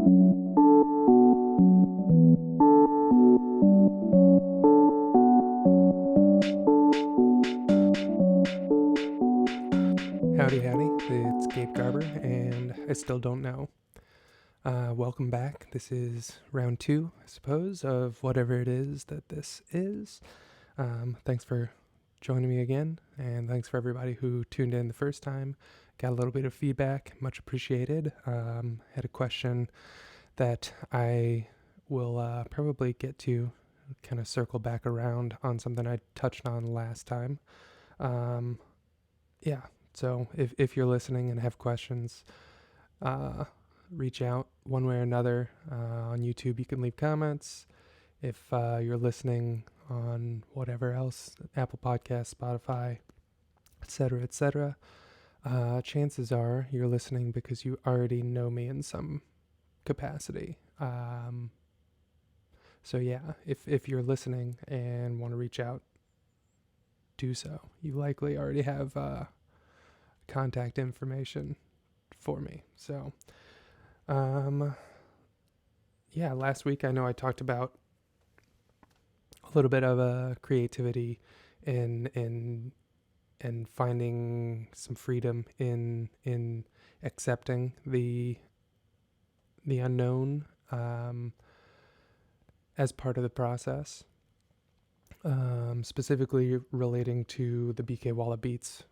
Howdy, it's Gabe Garber, and I still don't know. Welcome back. This is round 2, I suppose, of whatever it is that this is. Thanks for joining me again, and thanks for everybody who tuned in the first time. Got a little bit of feedback, much appreciated. Had a question that I will probably get to kind of circle back around on something I touched on last time. So if you're listening and have questions, reach out one way or another. On YouTube, you can leave comments. If you're listening on whatever else, Apple Podcasts, Spotify, etc., chances are you're listening because you already know me in some capacity. So yeah, if you're listening and want to reach out, do so. You likely already have contact information for me. So last week I know I talked about a little bit of creativity and finding some freedom in accepting the unknown as part of the process, specifically relating to the BK Walla Beats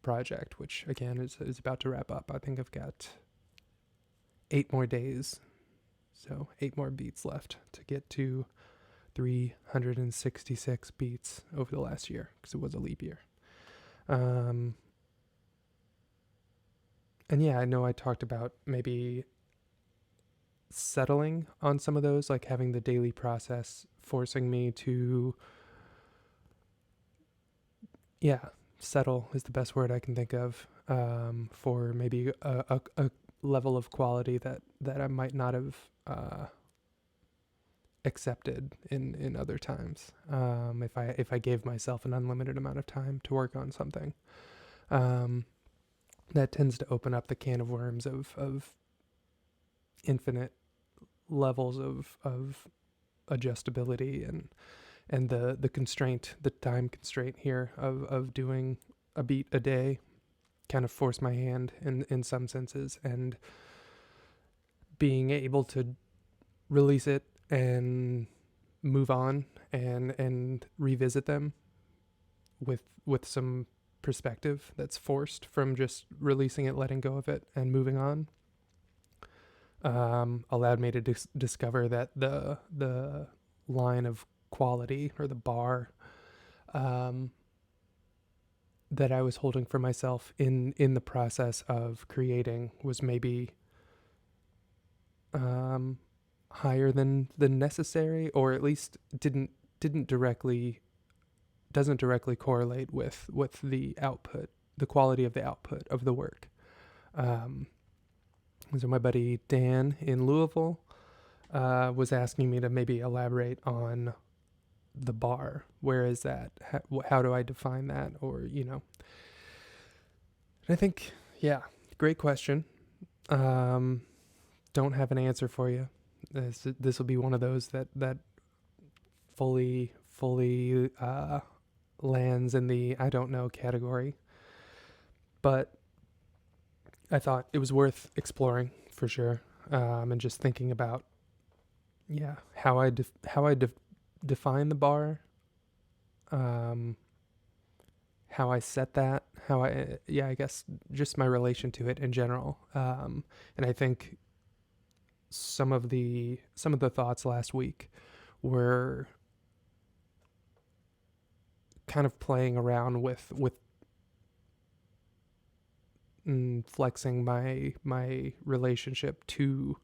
project, which again is about to wrap up. I think I've got 8 more days, so 8 more beats left to get to 366 beats over the last year, because it was a leap year. And yeah, I know I talked about maybe settling on some of those, like having the daily process forcing me to settle is the best word I can think of, for maybe a level of quality that I might not have accepted in other times. If I gave myself an unlimited amount of time to work on something, that tends to open up the can of worms of infinite levels of adjustability and the constraint, the time constraint here of doing a beat a day kind of forced my hand in some senses, and being able to release it and move on and revisit them with some perspective that's forced from just releasing it, letting go of it, and moving on, allowed me to discover that the line of quality, or the bar, that I was holding for myself in the process of creating was maybe higher than necessary, or at least doesn't directly correlate with the output, the quality of the output of the work. So my buddy Dan in Louisville was asking me to maybe elaborate on the bar. Where is that? How do I define that? Or, I think, great question. Don't have an answer for you. This will be one of those that fully lands in the I don't know category. But I thought it was worth exploring for sure, and just thinking about how I define the bar, how I set that, I guess just my relation to it in general. And I think some of the thoughts last week were kind of playing around with flexing my relationship to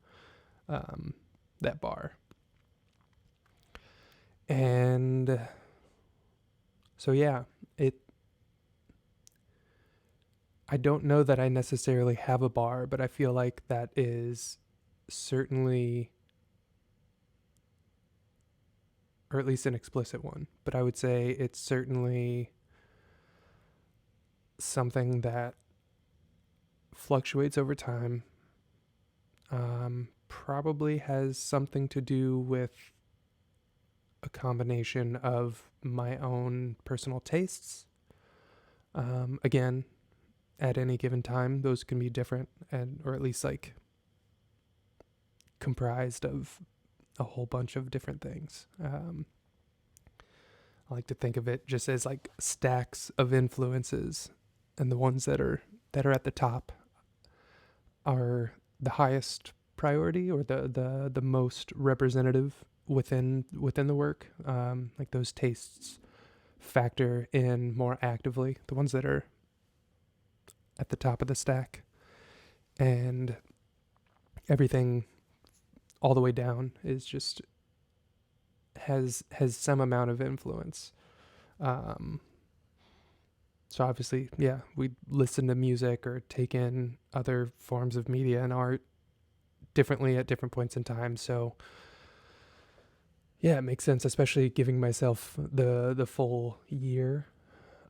that bar. And so I don't know that I necessarily have a bar, but I feel like that is certainly, or at least an explicit one, but I would say it's certainly something that fluctuates over time, probably has something to do with a combination of my own personal tastes. Again, at any given time, those can be different, and or at least like comprised of a whole bunch of different things. I like to think of it just as like stacks of influences, and the ones that are at the top are the highest priority, or the most representative within the work. Like those tastes factor in more actively, the ones that are at the top of the stack, and everything all the way down is just has some amount of influence. So obviously, yeah, we listen to music or take in other forms of media and art differently at different points in time. So yeah, it makes sense, especially giving myself the full year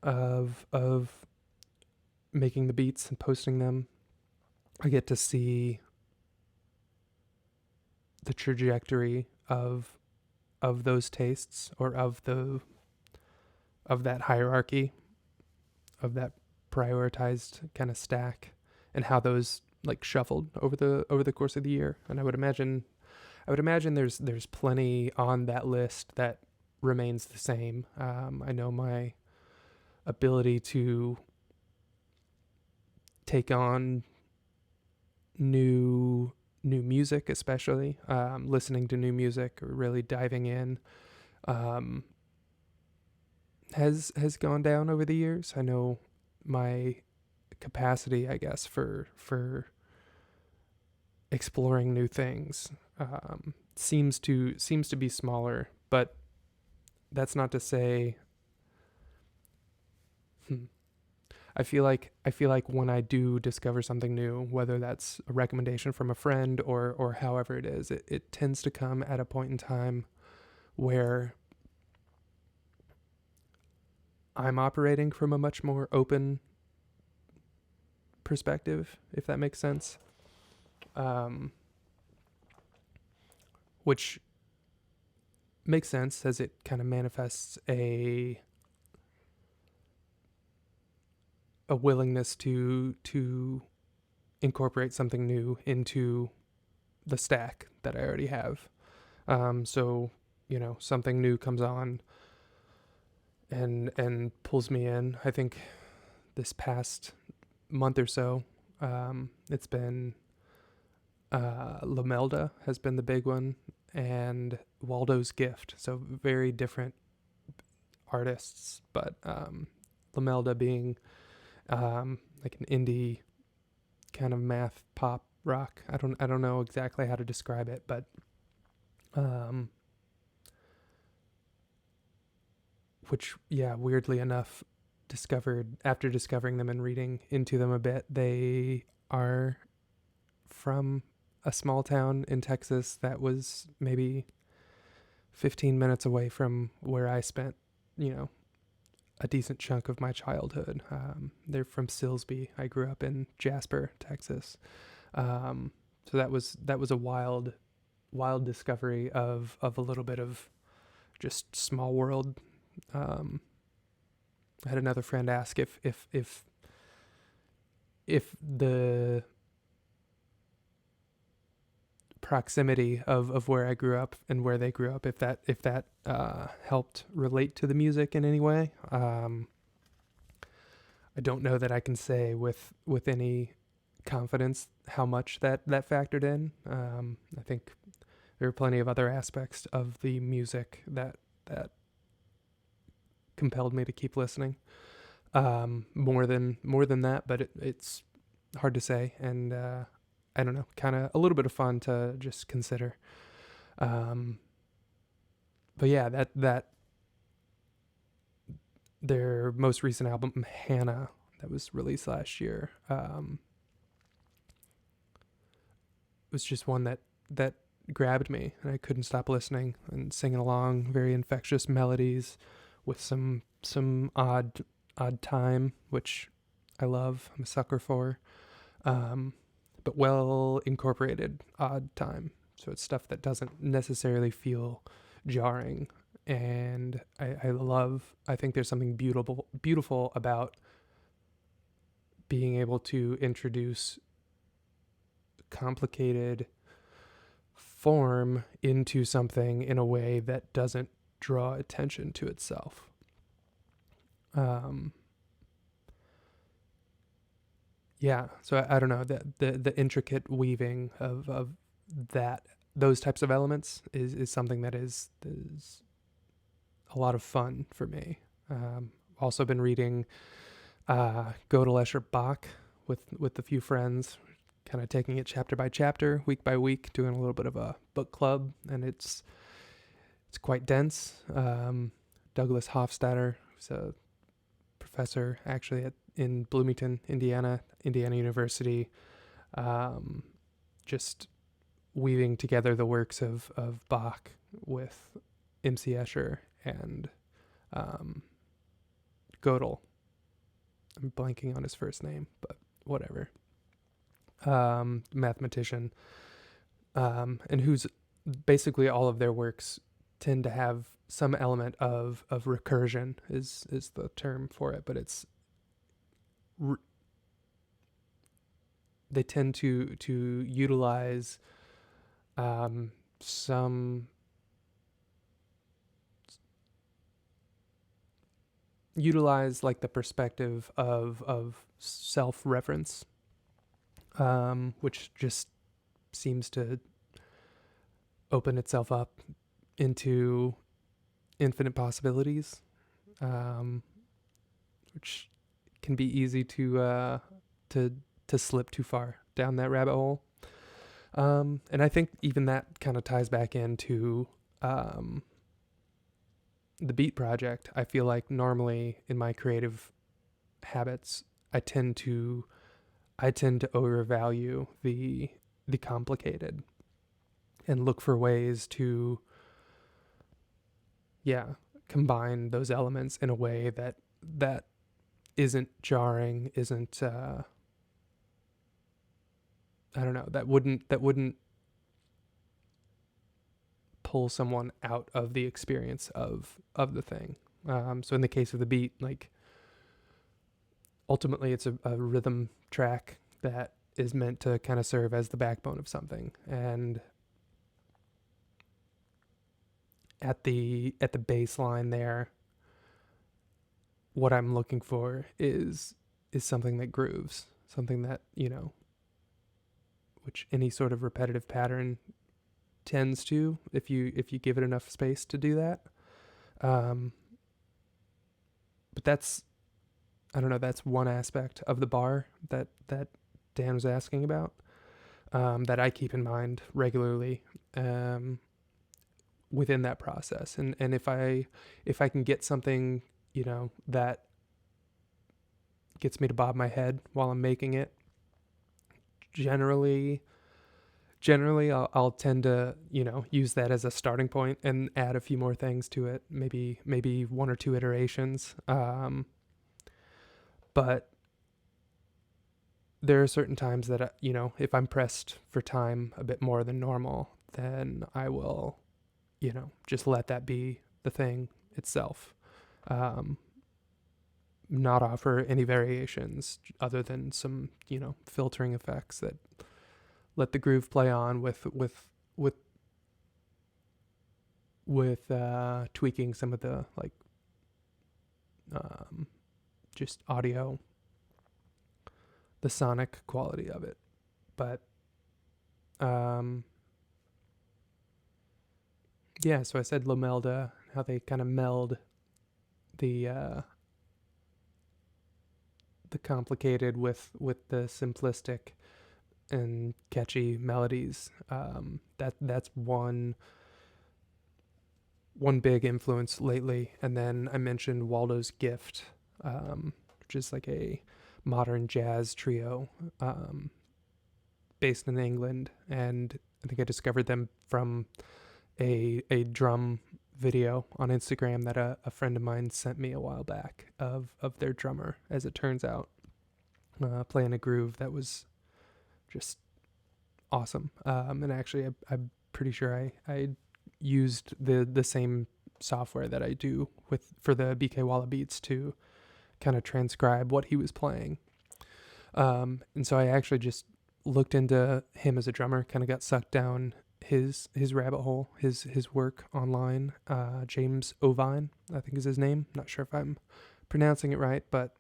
of making the beats and posting them. I get to see the trajectory of those tastes, or of that hierarchy, of that prioritized kind of stack, and how those like shuffled over the course of the year. And I would imagine there's plenty on that list that remains the same. I know my ability to take on new music, especially listening to new music or really diving in, has gone down over the years. I know my capacity, I guess, for exploring new things seems to be smaller, but that's not to say. I feel like when I do discover something new, whether that's a recommendation from a friend or however it is, it tends to come at a point in time where I'm operating from a much more open perspective, if that makes sense. Which makes sense as it kind of manifests a willingness to incorporate something new into the stack that I already have. So, something new comes on and pulls me in. I think this past month or so, it's been Lamelda has been the big one, and Aldos Gift. So very different artists, but Lamelda being like an indie kind of math pop rock. I don't know exactly how to describe it, but which, yeah, weirdly enough, after discovering them and reading into them a bit, they are from a small town in Texas that was maybe 15 minutes away from where I spent, a decent chunk of my childhood. They're from Silsbee. I grew up in Jasper, Texas. So that was a wild discovery of a little bit of just small world. I had another friend ask if the proximity of where I grew up and where they grew up, if that helped relate to the music in any way. I don't know that I can say with any confidence how much that factored in. I think there are plenty of other aspects of the music that compelled me to keep listening. More than that, but it's hard to say, and I don't know, kind of a little bit of fun to just consider. But yeah, that their most recent album, Hannah, that was released last year, was just one that grabbed me, and I couldn't stop listening and singing along. Very infectious melodies with some odd time, which I love. I'm a sucker for. but well incorporated odd time. So it's stuff that doesn't necessarily feel jarring. And I think there's something beautiful about being able to introduce complicated form into something in a way that doesn't draw attention to itself. Yeah, so I don't know, the intricate weaving of those types of elements is something that is a lot of fun for me. Also been reading Gödel Bach with a few friends, kind of taking it chapter by chapter, week by week, doing a little bit of a book club, and it's quite dense. Douglas Hofstadter, who's a professor actually in Bloomington, Indiana University, just weaving together the works of Bach with M.C. Escher and Gödel. I'm blanking on his first name, but whatever. Mathematician, and who's basically all of their works tend to have some element of recursion is the term for it, but it's they tend to utilize like the perspective of self-reference, which just seems to open itself up into infinite possibilities, which can be easy to slip too far down that rabbit hole. And I think even that kind of ties back into the Beat Project. I feel like normally in my creative habits, I tend to overvalue the complicated and look for ways to combine those elements in a way that isn't jarring, isn't I don't know, that wouldn't pull someone out of the experience of the thing. So in the case of the beat, like ultimately it's a rhythm track that is meant to kind of serve as the backbone of something. And at the baseline there, what I'm looking for is something that grooves, something that, which any sort of repetitive pattern tends to, if you give it enough space to do that. But that's, I don't know, that's one aspect of the bar that Dan was asking about, that I keep in mind regularly within that process. And if I can get something, that gets me to bob my head while I'm making it, generally I'll tend to, use that as a starting point and add a few more things to it, maybe one or two iterations. But there are certain times that, if I'm pressed for time a bit more than normal, then I will, just let that be the thing itself. Not offer any variations other than some, filtering effects that let the groove play on with tweaking some of the just audio, the sonic quality of it. But so I said Lomelda, how they kind of meld the complicated with the simplistic and catchy melodies. That's one big influence lately. And then I mentioned Aldos Gift, which is like a modern jazz trio based in England. And I think I discovered them from a drum video on Instagram that a friend of mine sent me a while back of their drummer, as it turns out, playing a groove that was just awesome. And actually, I'm pretty sure I used the same software that I do for the BK Walla beats to kind of transcribe what he was playing. And so I actually just looked into him as a drummer, kind of got sucked down his rabbit hole, his work online. James Ovine, I think is his name. Not sure if I'm pronouncing it right, but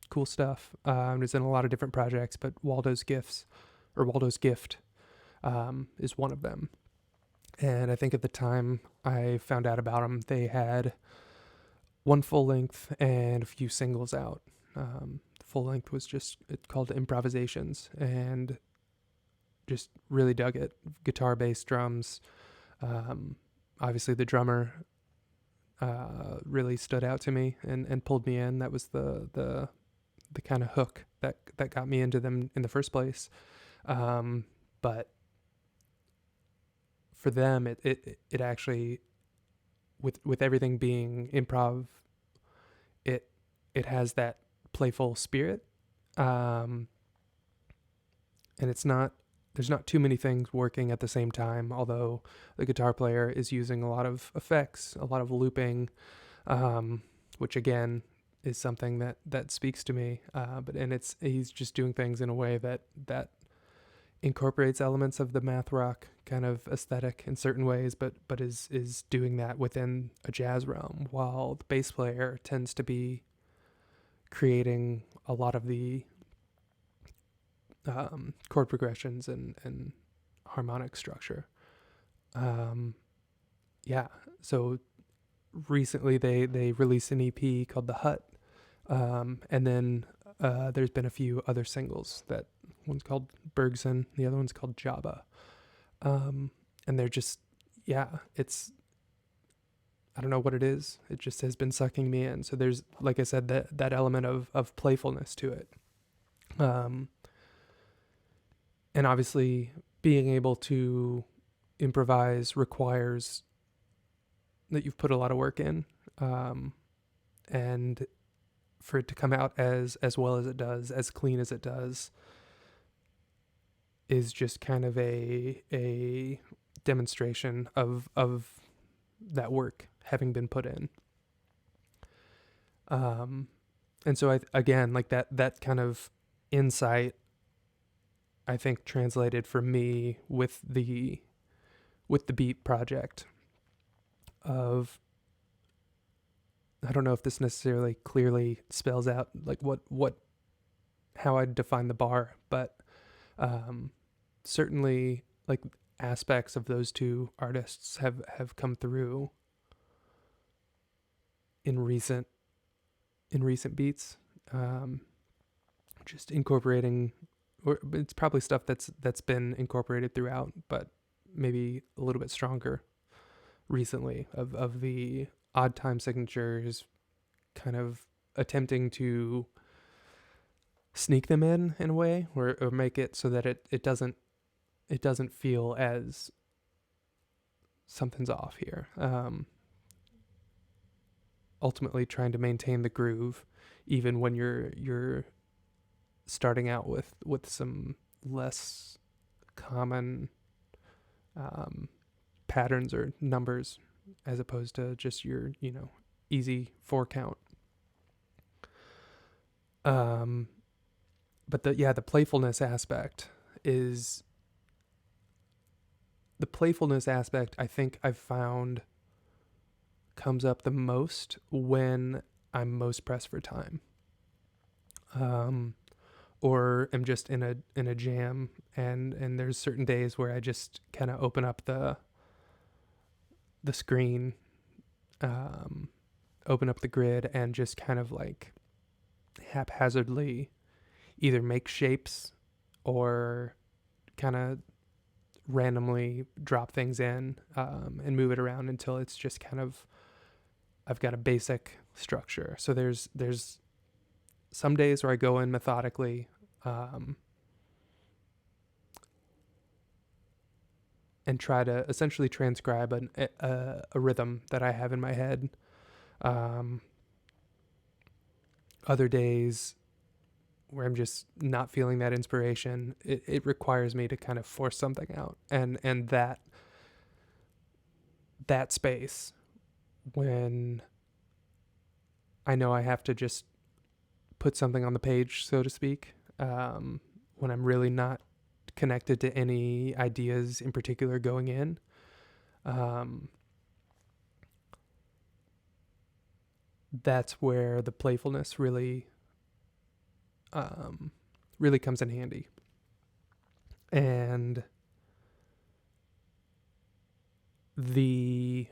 cool stuff. He's in a lot of different projects, but Waldo's Gift is one of them. And I think at the time I found out about them, they had one full length and a few singles out. The full length was it's called Improvisations, and just really dug it. Guitar, bass, drums. Obviously the drummer really stood out to me and pulled me in. That was the kind of hook that got me into them in the first place. But for them, it actually, with everything being improv, it has that playful spirit, and there's not too many things working at the same time. Although the guitar player is using a lot of effects, a lot of looping, which again is something that speaks to me. But he's just doing things in a way that incorporates elements of the math rock kind of aesthetic in certain ways, but is doing that within a jazz realm, while the bass player tends to be creating a lot of the chord progressions and harmonic structure. So recently they released an EP called the Hutt, and then there's been a few other singles. That one's called Bergson, the other one's called Jabba, and they're just, it's, I don't know what it is. It just has been sucking me in. So there's, like I said, that element of playfulness to it. And obviously being able to improvise requires that you've put a lot of work in. And for it to come out as well as it does, as clean as it does, is just kind of a demonstration of that work having been put in. And so again, like that kind of insight, I think, translated for me with the beat project of, I don't know if this necessarily clearly spells out like how I define the bar, but certainly like aspects of those two artists have come through in recent beats, just incorporating, or it's probably stuff that's been incorporated throughout, but maybe a little bit stronger recently, of the odd time signatures, kind of attempting to sneak them in a way, or make it so that it doesn't feel as something's off here. Ultimately trying to maintain the groove even when you're starting out with some less common patterns or numbers, as opposed to just your easy 4 count. But the playfulness aspect I think I've found comes up the most when I'm most pressed for time, or am just in a jam, and there's certain days where I just kind of open up the screen, open up the grid, and just kind of like haphazardly either make shapes or kind of randomly drop things in, and move it around until it's just kind of, I've got a basic structure. So there's some days where I go in methodically, and try to essentially transcribe a rhythm that I have in my head. Other days where I'm just not feeling that inspiration, it requires me to kind of force something out. And that space when I know I have to just put something on the page, so to speak, when I'm really not connected to any ideas in particular going in. That's where the playfulness really comes in handy. And the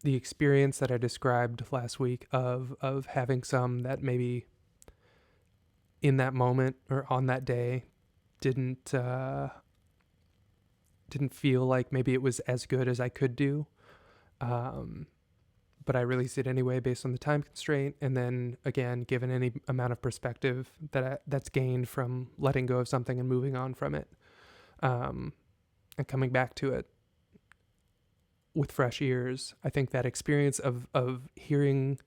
experience that I described last week of having some that maybe in that moment or on that day didn't feel like maybe it was as good as I could do, but I released it anyway based on the time constraint. And then again, given any amount of perspective that's gained from letting go of something and moving on from it, and coming back to it with fresh ears, I think that experience of hearing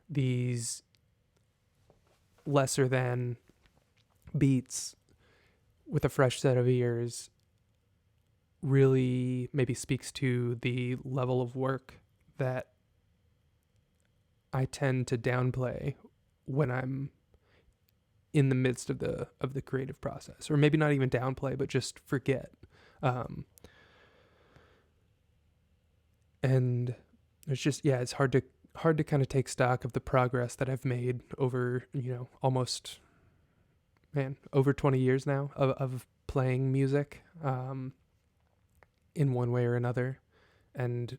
these lesser than beats with a fresh set of ears really maybe speaks to the level of work that I tend to downplay when I'm in the midst of the creative process, or maybe not even downplay, but just forget. And it's just, it's hard to kind of take stock of the progress that I've made over, almost, over 20 years now of playing music, in one way or another. And,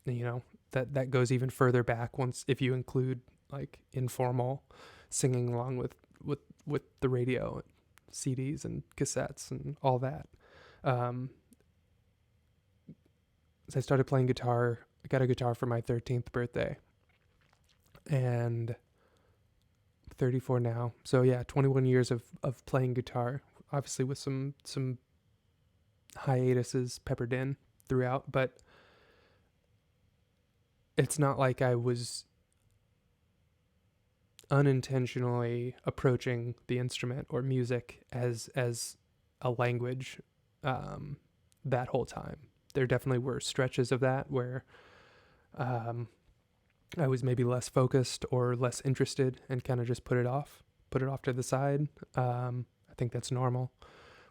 that goes even further back if you include like informal singing along with the radio, CDs and cassettes and all that. So I started playing guitar. I got a guitar for my 13th birthday, and I'm 34 now. So 21 years of playing guitar, obviously with some hiatuses peppered in throughout, but it's not like I was unintentionally approaching the instrument or music as a language that whole time. There definitely were stretches of that where I was maybe less focused or less interested and kind of just put it off to the side. I think that's normal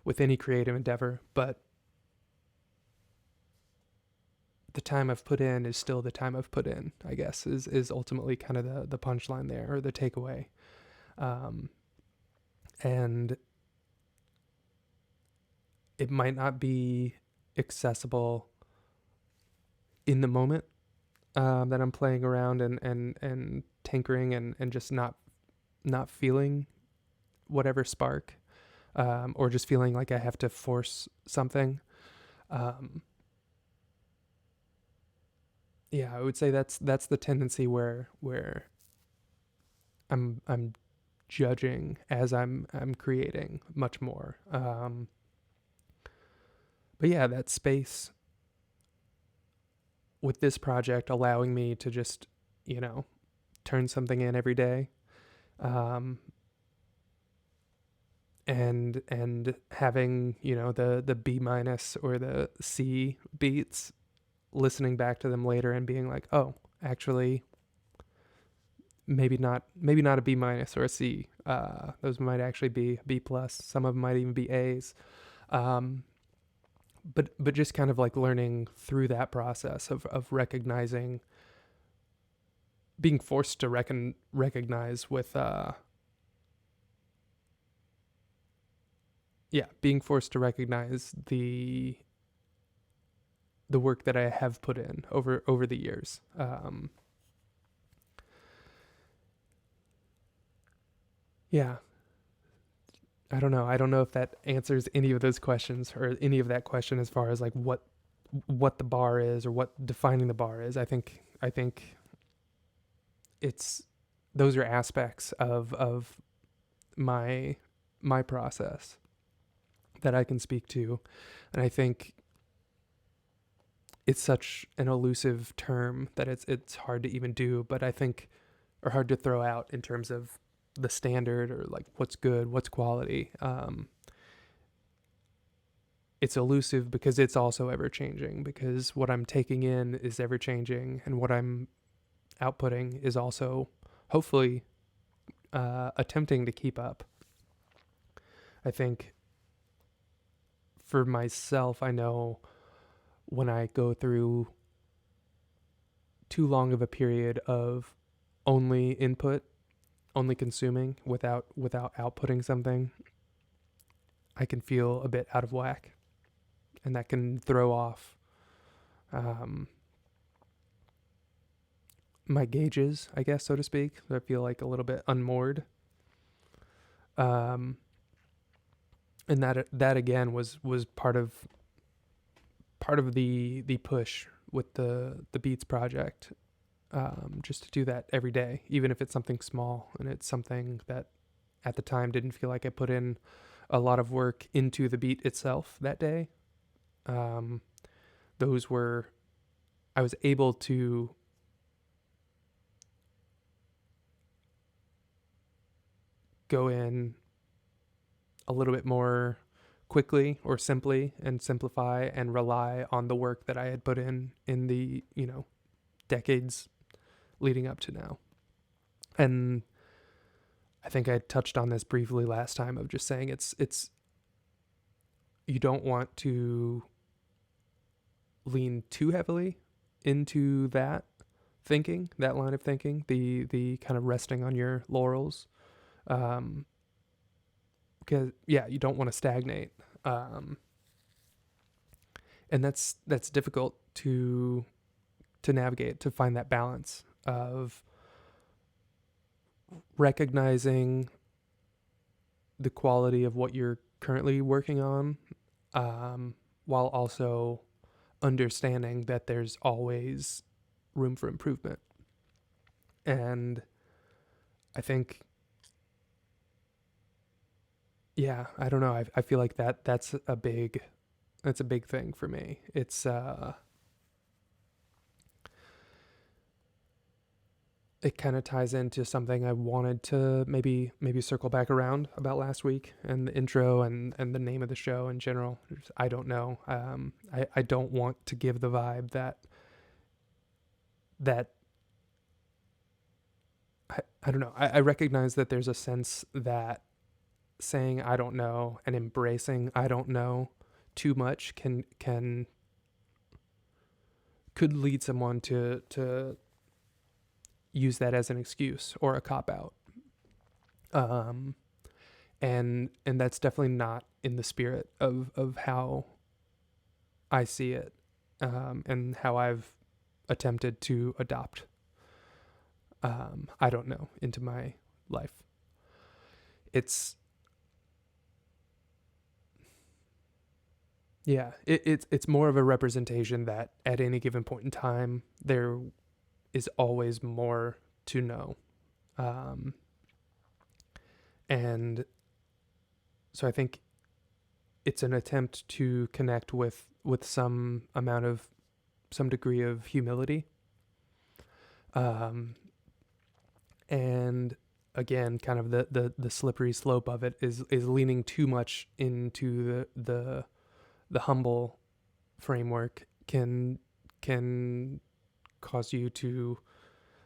with any creative endeavor, but the time I've put in is still the time I've put in, I guess, is ultimately kind of the punchline there, or the takeaway. And it might not be accessible in the moment that I'm playing around and tinkering and just not feeling whatever spark, or just feeling like I have to force something. I would say that's the tendency where I'm judging as I'm creating much more. But that space with this project allowing me to just, turn something in every day, and having, the B minus or the C beats, listening back to them later and being like, oh, actually, maybe not a B minus or a C. Those might actually be B plus. Some of them might even be A's. But just kind of like learning through that process of recognizing, being forced to recognize with, being forced to recognize the work that I have put in over the years. I don't know. I don't know if that answers any of those questions or any of that question as far as like what the bar is or what defining the bar is. I think it's, those are aspects of my process that I can speak to. And I think it's such an elusive term that it's hard to even do, but I think, or hard to throw out in terms of the standard, or like what's good, what's quality. It's elusive because it's also ever changing, because what I'm taking in is ever changing, and what I'm outputting is also hopefully attempting to keep up. I think for myself, I know when I go through too long of a period of only input, only consuming without outputting something, I can feel a bit out of whack, and that can throw off my gauges, I guess, so to speak. I feel like a little bit unmoored. And that again was part of the push with the Beats project, just to do that every day, even if it's something small, and it's something that at the time didn't feel like I put in a lot of work into the beat itself that day. I was able to go in a little bit more quickly or simply, and simplify and rely on the work that I had put in the, decades leading up to now. And I think I touched on this briefly last time, of just saying it's you don't want to lean too heavily into that line of thinking, the kind of resting on your laurels, because you don't want to stagnate, and that's difficult to navigate, to find that balance of recognizing the quality of what you're currently working on, while also understanding that there's always room for improvement. And I think, I don't know. I feel like that's a big thing for me. It's it kind of ties into something I wanted to maybe circle back around about last week, and the intro and the name of the show in general. I don't know. I don't want to give the vibe that I don't know. I recognize that there's a sense that saying I don't know and embracing I don't know too much could lead someone to use that as an excuse or a cop-out. And that's definitely not in the spirit of how I see it, and how I've attempted to adopt I don't know into my life. It's it's more of a representation that at any given point in time there is always more to know, and so I think it's an attempt to connect with some degree of humility, and again, kind of the slippery slope of it is leaning too much into the humble framework can cause you to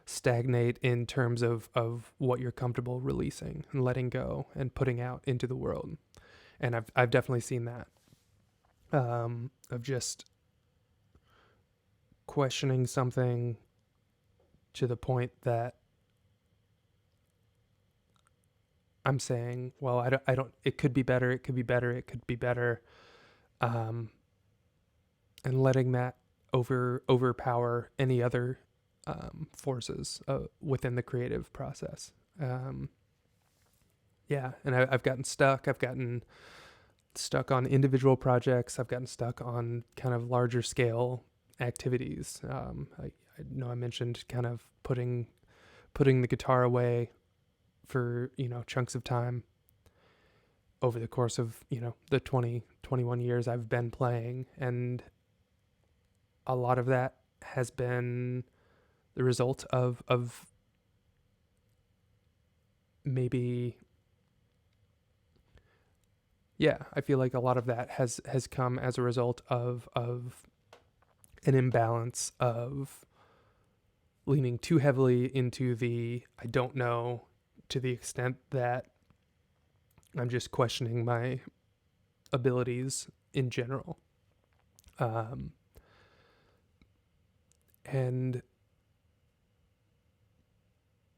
stagnate in terms of what you're comfortable releasing and letting go and putting out into the world. And I've definitely seen that, of just questioning something to the point that I'm saying, well, I don't, it could be better, it could be better, it could be better. And letting that overpower any other forces within the creative process. And I've gotten stuck. I've gotten stuck on individual projects. I've gotten stuck on kind of larger scale activities. I know I mentioned kind of putting the guitar away for, chunks of time over the course of, the 21 years I've been playing. And a lot of that has been the result of maybe, yeah, I feel like a lot of that has come as a result of an imbalance of leaning too heavily into the I don't know, to the extent that I'm just questioning my abilities in general. And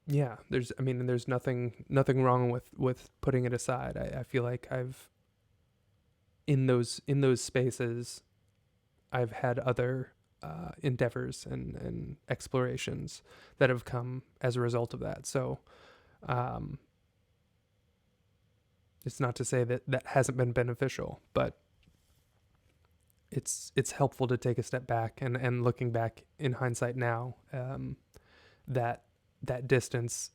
yeah, there's nothing wrong with putting it aside. I feel like I've in those spaces, I've had other endeavors and explorations that have come as a result of that. So it's not to say that that hasn't been beneficial, but it's helpful to take a step back and looking back in hindsight now, that distance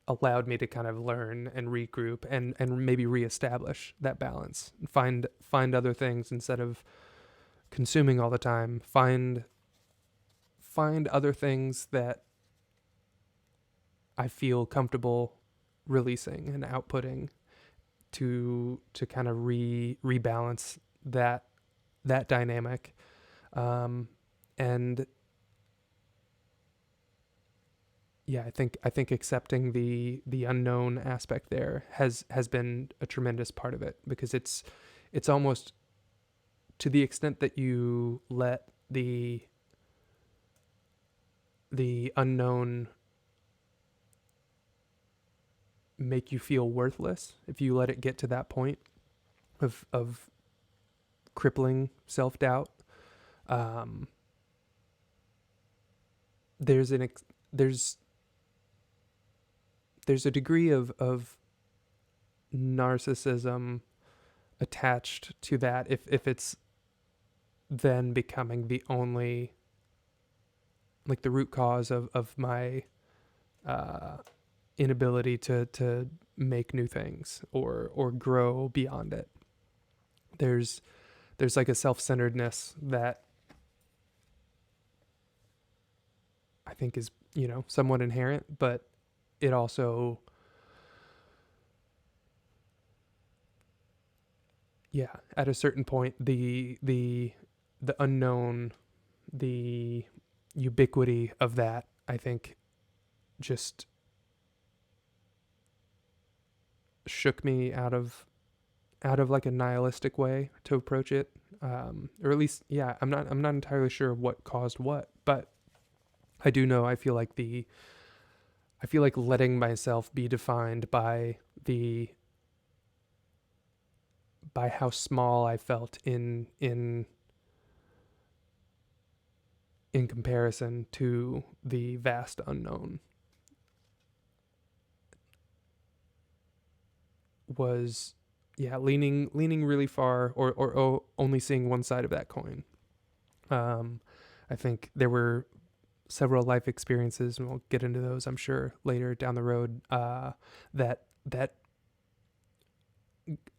allowed me to kind of learn and regroup and maybe reestablish that balance, find other things instead of consuming all the time, find other things that I feel comfortable releasing and outputting to kind of rebalance that dynamic. And yeah, I think accepting the unknown aspect there has been a tremendous part of it, because it's almost, to the extent that you let the unknown make you feel worthless, if you let it get to that point of crippling self-doubt, there's a degree of narcissism attached to that if it's then becoming the only, like, the root cause of my inability to make new things or grow beyond it. There's like a self-centeredness that I think is, somewhat inherent, but it also, yeah, at a certain point, the unknown, the ubiquity of that, I think, just shook me out of like a nihilistic way to approach it, or at least, yeah, I'm not entirely sure what caused what, but I do know I feel like letting myself be defined by how small I felt in comparison to the vast unknown was, yeah, leaning really far, or only seeing one side of that coin. I think there were several life experiences, and we'll get into those, I'm sure, later down the road, that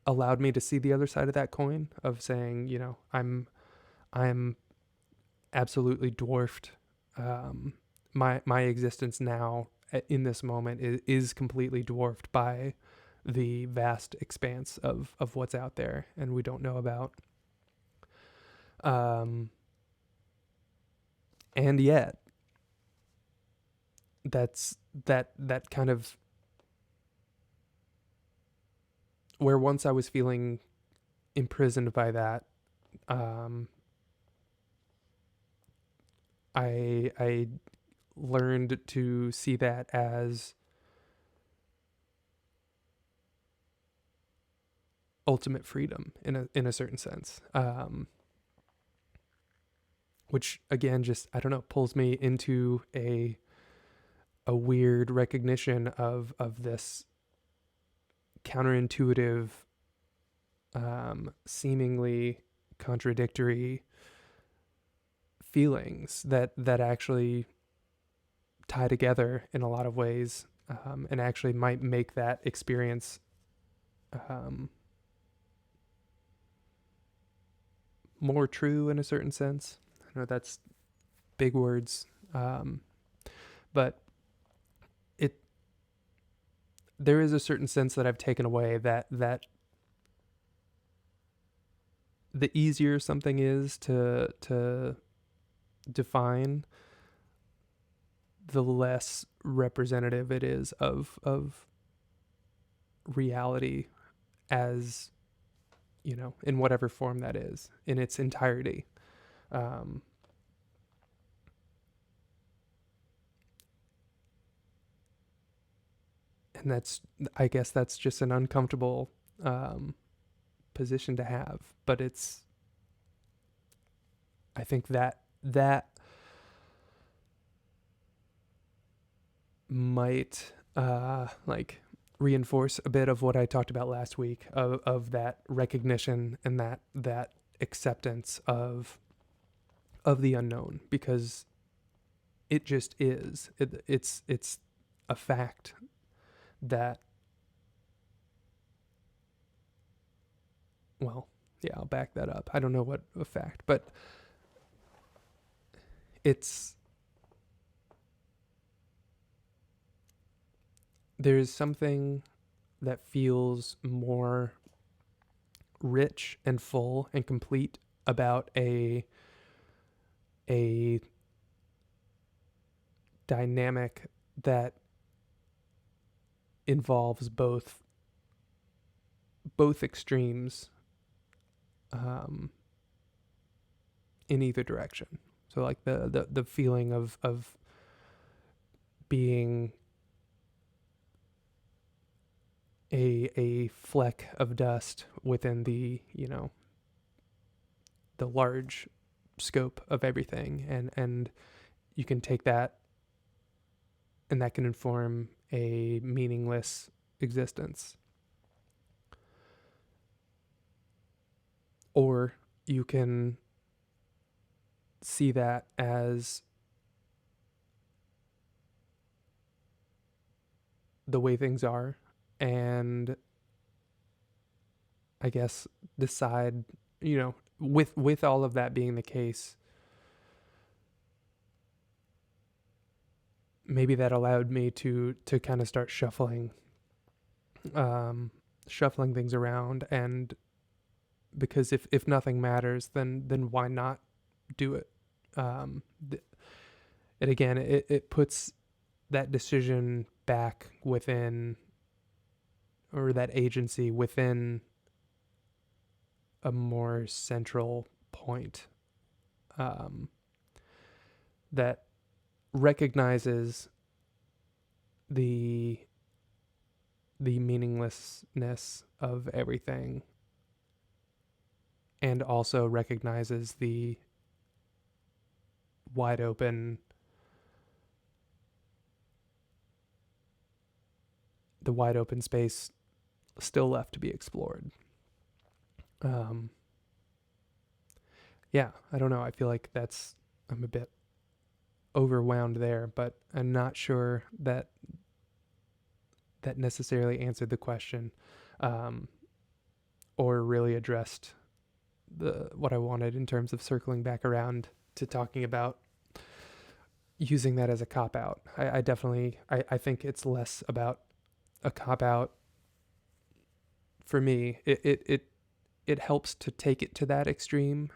allowed me to see the other side of that coin, of saying, I'm absolutely dwarfed. My existence now in this moment is completely dwarfed by the vast expanse of what's out there and we don't know about. And yet that's that kind of, where once I was feeling imprisoned by that, I learned to see that as ultimate freedom in a certain sense, which again just, I don't know, pulls me into a weird recognition of this counterintuitive, seemingly contradictory feelings that actually tie together in a lot of ways, and actually might make that experience more true in a certain sense. I know that's big words, but there is a certain sense that I've taken away that the easier something is to define, the less representative it is of reality, as in whatever form that is, in its entirety. And I guess that's just an uncomfortable position to have, but I think that might reinforce a bit of what I talked about last week, of that recognition and that acceptance of the unknown, because it just is. It's a fact that, well, yeah, I'll back that up. I don't know what a fact, but there's something that feels more rich and full and complete about a dynamic that involves both extremes in either direction. So like the feeling of being a fleck of dust within the the large scope of everything, and you can take that, and that can inform a meaningless existence. Or you can see that as the way things are, and I guess decide, with all of that being the case, maybe that allowed me to kind of start shuffling things around, and because if nothing matters, then why not do it? And again, it puts that decision back within, or that agency within, a more central point that recognizes the meaninglessness of everything, and also recognizes the wide open space still left to be explored. Yeah, I don't know. I feel like I'm a bit overwhelmed there, but I'm not sure that necessarily answered the question, or really addressed what I wanted in terms of circling back around to talking about using that as a cop-out. I definitely think it's less about a cop-out for me. It helps to take it to that extreme,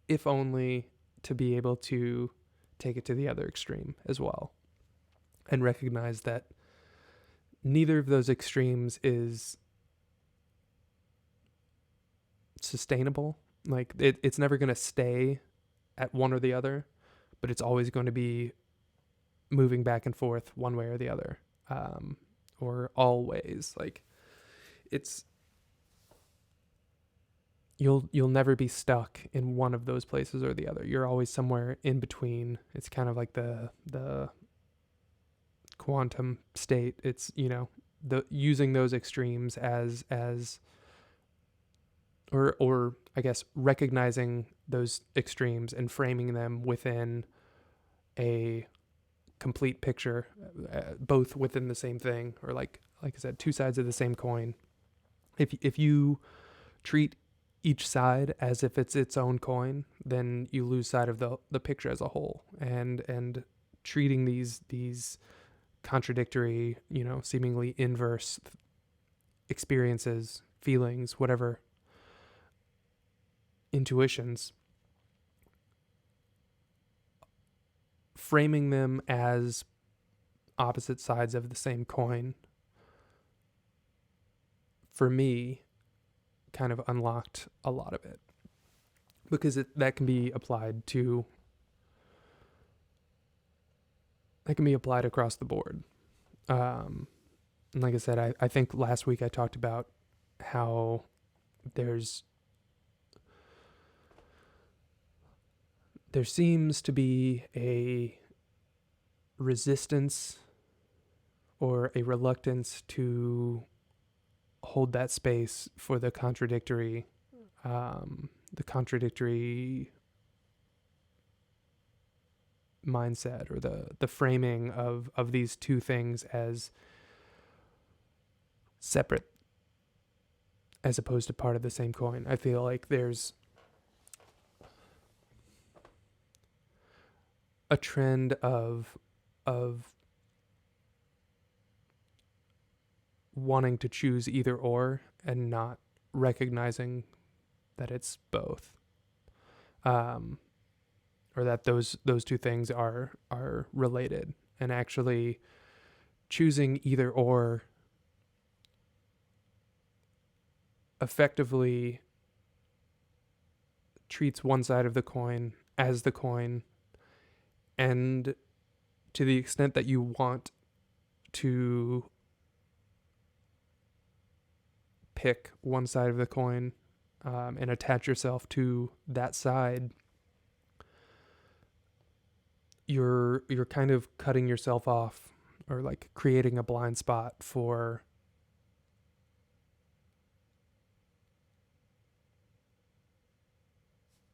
if only to be able to take it to the other extreme as well, and recognize that neither of those extremes is sustainable. Like it's never going to stay at one or the other, but it's always going to be moving back and forth one way or the other, or always. Like you'll never be stuck in one of those places or the other. You're always somewhere in between. It's kind of like the quantum state. It's, the using those extremes as or I guess recognizing those extremes and framing them within a complete picture, both within the same thing, or like I said, two sides of the same coin. If you treat each side as if it's its own coin, then you lose sight of the picture as a whole. And treating these contradictory, seemingly inverse experiences, feelings, whatever, intuitions, framing them as opposite sides of the same coin, for me, kind of unlocked a lot of it, because that can be applied across the board. And like I said, I think last week I talked about how there seems to be a resistance or a reluctance to hold that space for the contradictory mindset, or the framing of these two things as separate as opposed to part of the same coin. I feel like there's a trend of wanting to choose either or and not recognizing that it's both, or that those two things are related, and actually choosing either or effectively treats one side of the coin as the coin, and to the extent that you want to pick one side of the coin and attach yourself to that side, you're kind of cutting yourself off, or like creating a blind spot for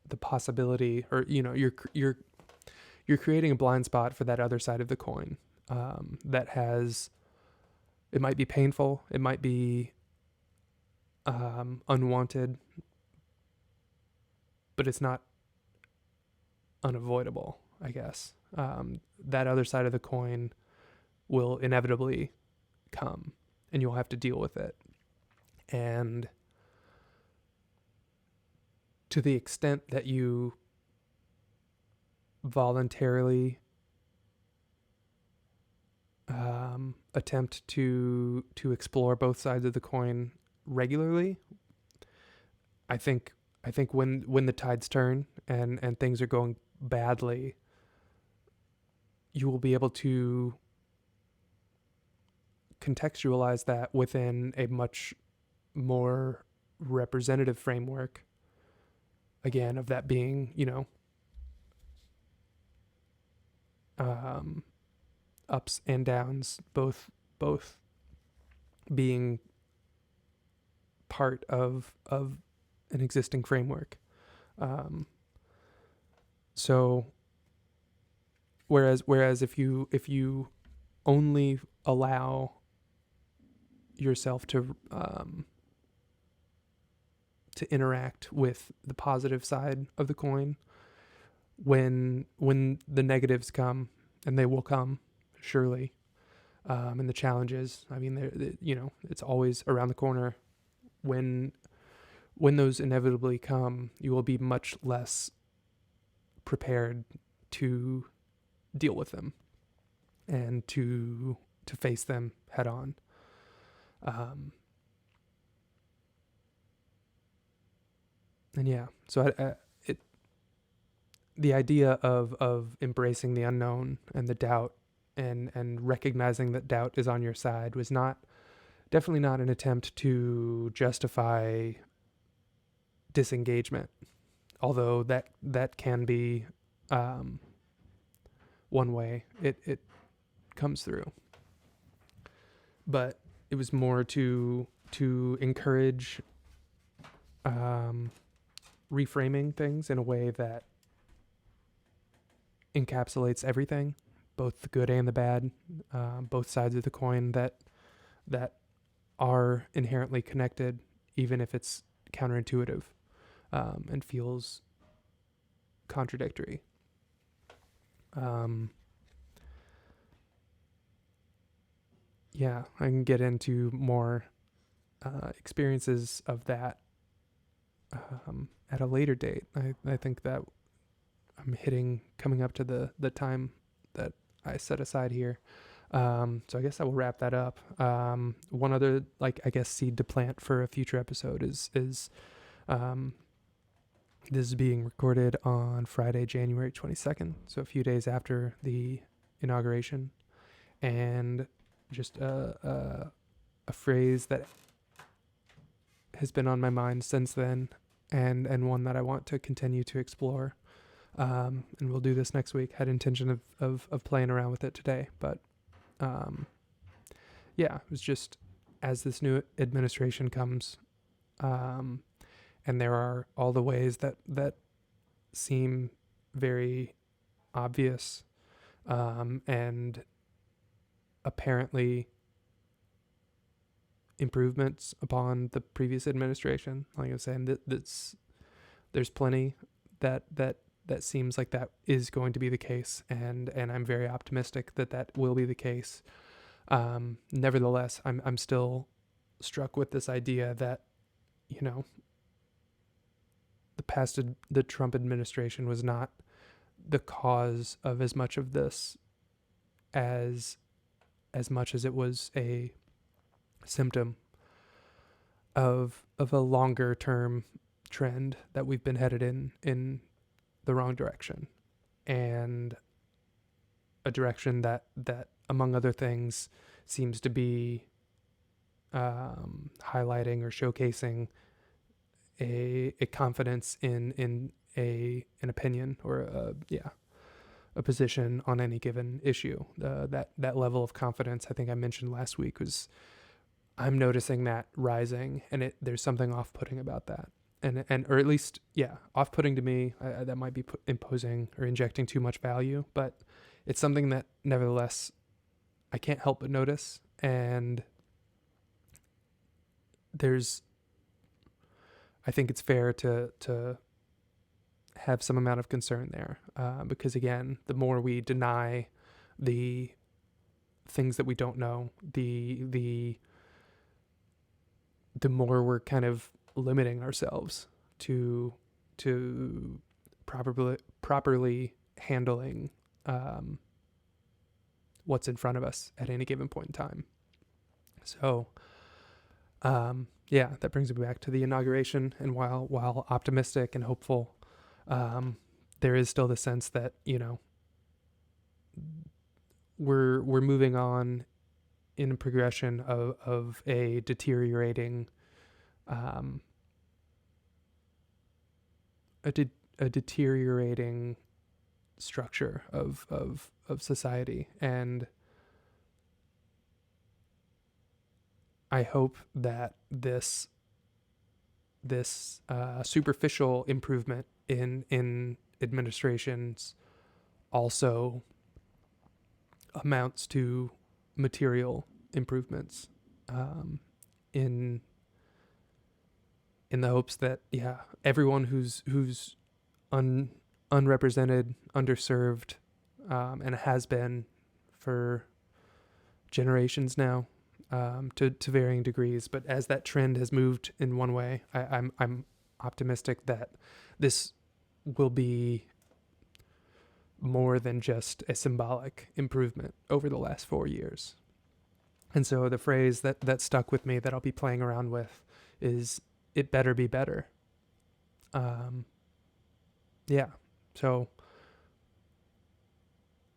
the possibility, or you're creating a blind spot for that other side of the coin, that has, it might be painful, it might be unwanted, but it's not unavoidable, I guess. That other side of the coin will inevitably come, and you'll have to deal with it. And to the extent that you voluntarily attempt to explore both sides of the coin regularly, I think when the tides turn and things are going badly, you will be able to contextualize that within a much more representative framework, again, of that being, ups and downs, both being part of an existing framework. So whereas if you only allow yourself to interact with the positive side of the coin, when the negatives come, and they will come, surely, and the challenges, I mean, it's always around the corner. When those inevitably come, you will be much less prepared to deal with them and to face them head on. And yeah, so the idea of embracing the unknown and the doubt, and recognizing that doubt is on your side, was definitely not an attempt to justify disengagement, although that can be one way it comes through. But it was more to encourage reframing things in a way that encapsulates everything, both the good and the bad, both sides of the coin that are inherently connected, even if it's counterintuitive, and feels contradictory. I can get into more experiences of that at a later date. I think that I'm coming up to the time that I set aside here. So I guess I will wrap that up. One other, seed to plant for a future episode is this is being recorded on Friday, January 22nd. So a few days after the inauguration, and just a phrase that has been on my mind since then, and one that I want to continue to explore. And we'll do this next week. Had intention of playing around with it today, but it was just as this new administration comes, and there are all the ways that seem very obvious, and apparently improvements upon the previous administration. Like I was saying, there's plenty that seems like that is going to be the case, and I'm very optimistic that will be the case. Nevertheless, I'm still struck with this idea that, the Trump administration was not the cause of as much of this as much as it was a symptom of a longer term trend that we've been headed in the wrong direction, and a direction that among other things seems to be highlighting or showcasing a confidence in an opinion or a position on any given issue. That level of confidence, I think I mentioned last week, was, I'm noticing that rising, and there's something off-putting about that. Or at least, off-putting to me. That might be imposing or injecting too much value, but it's something that nevertheless I can't help but notice. And I think it's fair to have some amount of concern there, because again, the more we deny the things that we don't know, the more we're kind of limiting ourselves to properly handling what's in front of us at any given point in time. So that brings me back to the inauguration. And while optimistic and hopeful, there is still the sense that, we're moving on in a progression of a deteriorating a deteriorating structure of society. And I hope that this superficial improvement in administrations also amounts to material improvements, in the hopes that everyone who's unrepresented, underserved, and has been for generations now, to varying degrees, but as that trend has moved in one way, I'm optimistic that this will be more than just a symbolic improvement over the last 4 years. And so the phrase that stuck with me that I'll be playing around with is, it better be better. So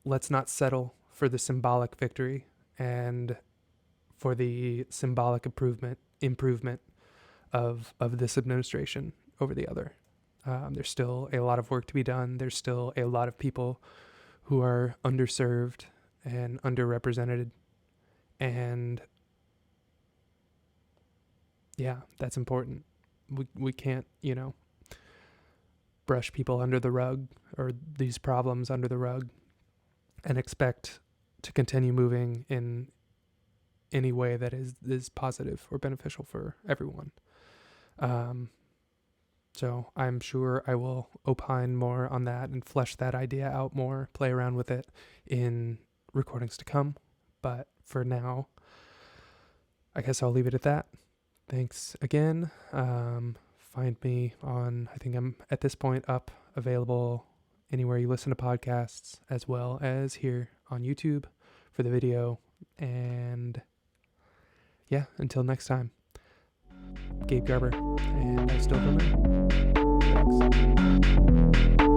let's not settle for the symbolic victory and for the symbolic improvement of this administration over the other. There's still a lot of work to be done. There's still a lot of people who are underserved and underrepresented. And that's important. We can't, brush people under the rug, or these problems under the rug, and expect to continue moving in any way that is positive or beneficial for everyone. So I'm sure I will opine more on that and flesh that idea out more, play around with it in recordings to come. But for now, I guess I'll leave it at that. Thanks again. Find me on, I think I'm at this point available anywhere you listen to podcasts, as well as here on YouTube for the video. And yeah, until next time, Gabe Garber, and I still don't know. Thanks.